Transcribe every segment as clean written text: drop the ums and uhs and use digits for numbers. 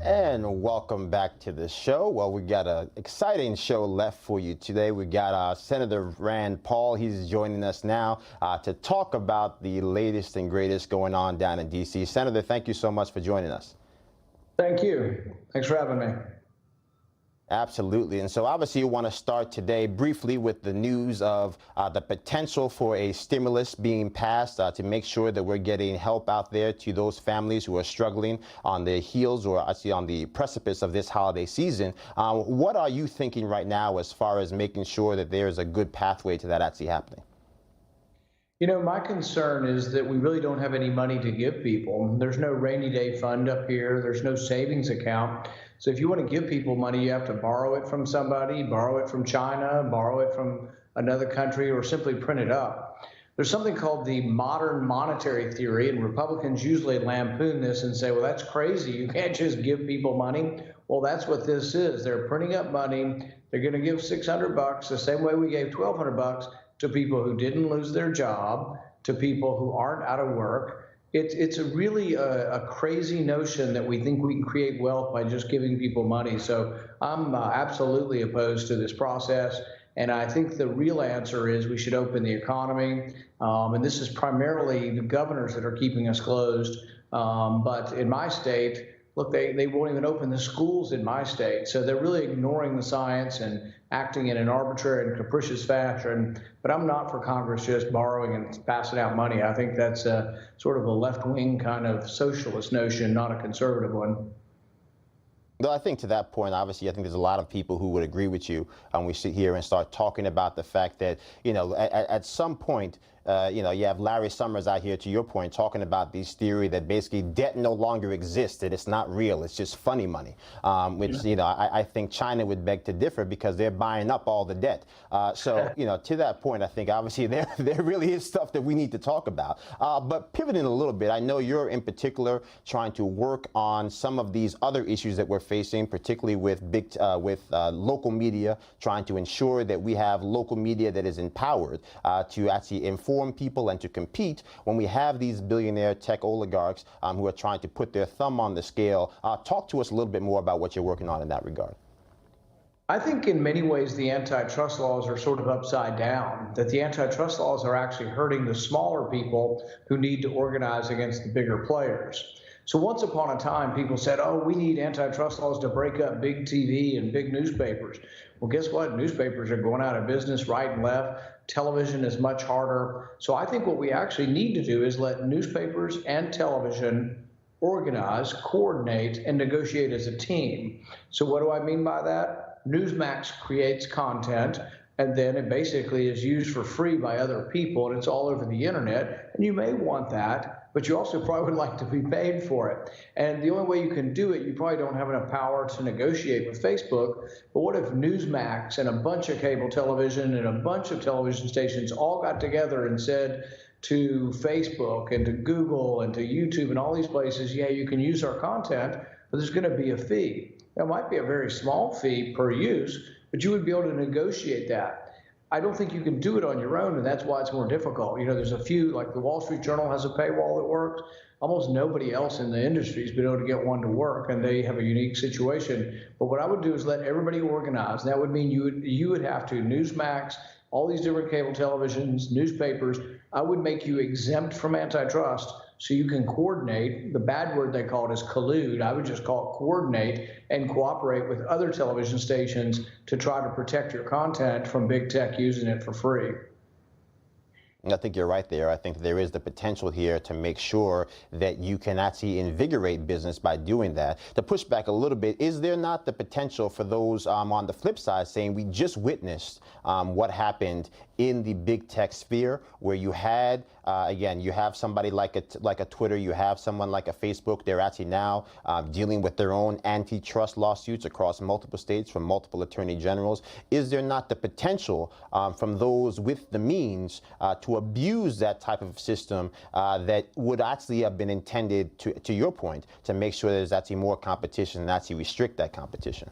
And welcome back to the show. Well, we got an exciting show left for you today. We got Senator Rand Paul. He's joining us now to talk about the latest and greatest going on down in D.C. Senator, thank you so much for joining us. Thank you. Thanks for having me. Absolutely. And so obviously you want to start today briefly with the news of the potential for a stimulus being passed to make sure that we're getting help out there to those families who are struggling on the heels or actually on the precipice of this holiday season. What are you thinking right now as far as making sure that there's a good pathway to that actually happening? You know, my concern is that we really don't have any money to give people. There's no rainy day fund up here. There's no savings account. So if you want to give people money, you have to borrow it from somebody, borrow it from China, borrow it from another country, or simply print it up. There's something called the modern monetary theory, and Republicans usually lampoon this and say, well, that's crazy. You can't just give people money. Well, that's what this is. They're printing up money. They're going to give $600 the same way we gave $1,200 to people who didn't lose their job, to people who aren't out of work. It's a really a crazy notion that we think we can create wealth by just giving people money. So I'm absolutely opposed to this process. And I think the real answer is we should open the economy. And this is primarily the governors that are keeping us closed. But in my state, look, they won't even open the schools in my state. So they're really ignoring the science and acting in an arbitrary and capricious fashion. But I'm not for Congress just borrowing and passing out money. I think that's a sort of a left-wing kind of socialist notion, not a conservative one. Well, I think to that point, obviously, I think there's a lot of people who would agree with you when we sit here and start talking about the fact that, you know, at some point, you know, you have Larry Summers out here, to your point, talking about this theory that basically debt no longer exists, that it's not real, it's just funny money, which, you know, I think China would beg to differ because they're buying up all the debt. So, you know, to that point, I think obviously there really is stuff that we need to talk about. But pivoting a little bit, I know you're in particular trying to work on some of these other issues that we're facing, particularly with local media, trying to ensure that we have local media that is empowered to actually inform people and to compete when we have these billionaire tech oligarchs who are trying to put their thumb on the scale. Talk to us a little bit more about what you're working on in that regard. I think in many ways the antitrust laws are sort of upside down, that the antitrust laws are actually hurting the smaller people who need to organize against the bigger players. So once upon a time, people said, oh, we need antitrust laws to break up big TV and big newspapers. Well, guess what? Newspapers are going out of business right and left. Television is much harder. So I think what we actually need to do is let newspapers and television organize, coordinate, and negotiate as a team. So what do I mean by that? Newsmax creates content, and then it basically is used for free by other people, and it's all over the internet. And you may want that, but you also probably would like to be paid for it. And the only way you can do it, you probably don't have enough power to negotiate with Facebook. But what if Newsmax and a bunch of cable television and a bunch of television stations all got together and said to Facebook and to Google and to YouTube and all these places, yeah, you can use our content, but there's going to be a fee. It might be a very small fee per use, but you would be able to negotiate that. I don't think you can do it on your own, and that's why it's more difficult. You know, there's a few, like the Wall Street Journal has a paywall that works. Almost nobody else in the industry has been able to get one to work, and they have a unique situation. But what I would do is let everybody organize. That would mean you would have to Newsmax, all these different cable televisions, newspapers. I would make you exempt from antitrust so you can coordinate. The bad word they call it is collude. I would just call it coordinate and cooperate with other television stations to try to protect your content from big tech using it for free. I think you're right there. I think there is the potential here to make sure that you can actually invigorate business by doing that. To push back a little bit, is there not the potential for those on the flip side saying we just witnessed what happened in the big tech sphere, where you had, again, you have somebody like a Twitter, you have someone like a Facebook. They're actually now dealing with their own antitrust lawsuits across multiple states from multiple attorney generals. Is there not the potential from those with the means to abuse that type of system that would actually have been intended, to your point, to make sure there's actually more competition and actually restrict that competition?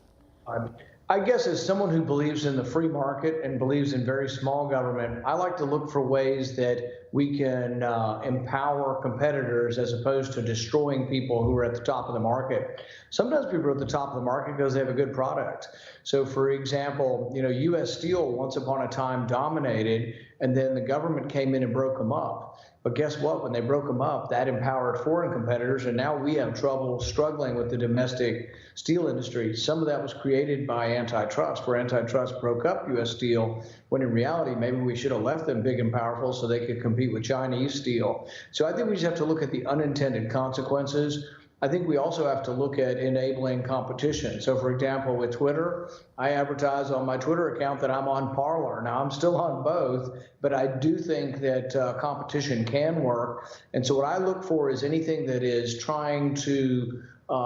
I guess as someone who believes in the free market and believes in very small government, I like to look for ways that we can empower competitors as opposed to destroying people who are at the top of the market. Sometimes people are at the top of the market because they have a good product. So for example, U.S. Steel once upon a time dominated, and then the government came in and broke them up. But guess what? When they broke them up, that empowered foreign competitors, and now we have trouble struggling with the domestic steel industry. Some of that was created by antitrust, where antitrust broke up U.S. Steel, when in reality, maybe we should have left them big and powerful so they could compete with Chinese steel. So I think we just have to look at the unintended consequences. I think we also have to look at enabling competition. So for example, with Twitter, I advertise on my Twitter account that I'm on Parler. Now I'm still on both, but I do think that competition can work. And so what I look for is anything that is trying to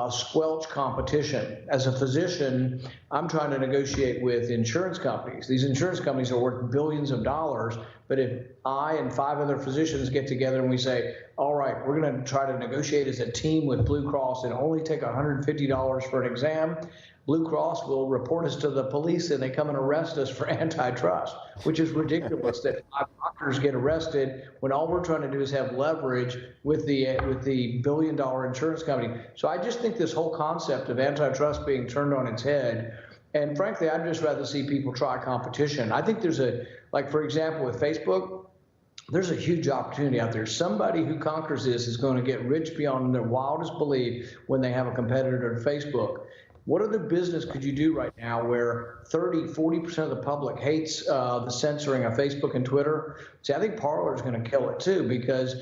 squelch competition. As a physician, I'm trying to negotiate with insurance companies. These insurance companies are worth billions of dollars, but if I and 5 other physicians get together and we say, all right, we're going to try to negotiate as a team with Blue Cross and only take $150 for an exam, Blue Cross will report us to the police and they come and arrest us for antitrust, which is ridiculous that 5 doctors get arrested when all we're trying to do is have leverage with the billion-dollar insurance company. So I just think this whole concept of antitrust being turned on its head, and frankly, I'd just rather see people try competition. I think there's like for example, with Facebook, there's a huge opportunity out there. Somebody who conquers this is going to get rich beyond their wildest belief when they have a competitor to Facebook. What other business could you do right now where 30–40% of the public hates the censoring of Facebook and Twitter? See, I think Parler is going to kill it too, because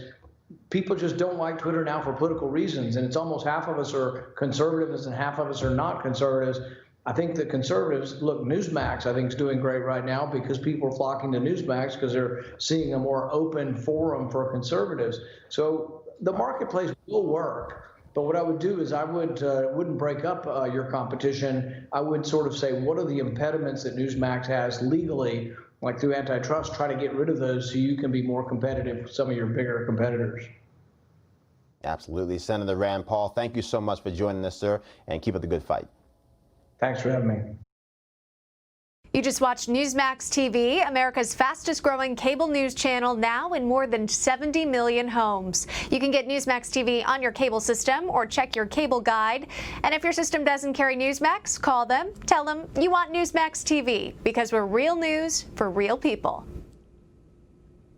people just don't like Twitter now for political reasons, and it's almost half of us are conservatives and half of us are not conservatives. I think the conservatives, look, Newsmax I think is doing great right now because people are flocking to Newsmax because they're seeing a more open forum for conservatives. So the marketplace will work. But what I would do is I wouldn't break up your competition. I would sort of say, what are the impediments that Newsmax has legally, like through antitrust, try to get rid of those so you can be more competitive with some of your bigger competitors. Absolutely. Senator Rand Paul, thank you so much for joining us, sir, and keep up the good fight. Thanks for having me. You just watched Newsmax TV, America's fastest growing cable news channel, now in more than 70 million homes. You can get Newsmax TV on your cable system or check your cable guide. And if your system doesn't carry Newsmax, call them, tell them you want Newsmax TV, because we're real news for real people.